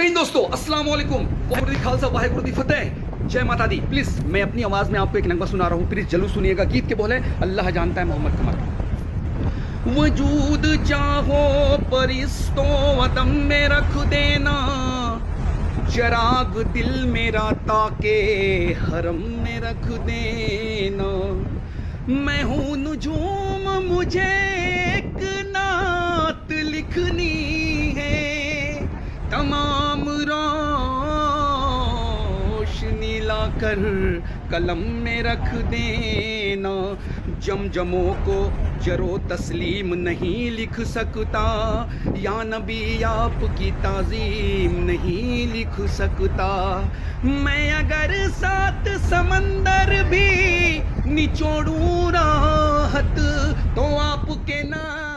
जय हिंद दोस्तों, अस्सलाम वालेकुम, वाहिगुरु दी खालसा वाहिगुरु दी फतेह, जय माता दी। प्लीज मैं अपनी आवाज में आपको एक नगमा सुना रहा हूँ, प्लीज जरूर सुनिएगा। गीत के बोले अल्लाह जानता है मोहम्मद कमर। वजूद चाहो परिस्तो वदम में रख देना, चराग दिल मेरा ताके हरम में रख देना। मैं हूँ नुजूम, मुझे एक नात लिखनी है, तमाम रोशनी लाकर कलम में रख देना। जमजमों को जरो तस्लीम नहीं लिख सकता, या नबी आपकी ताज़ीम नहीं लिख सकता। मैं अगर 7 समंदर भी निचोड़ूं राहत, तो आपके नाम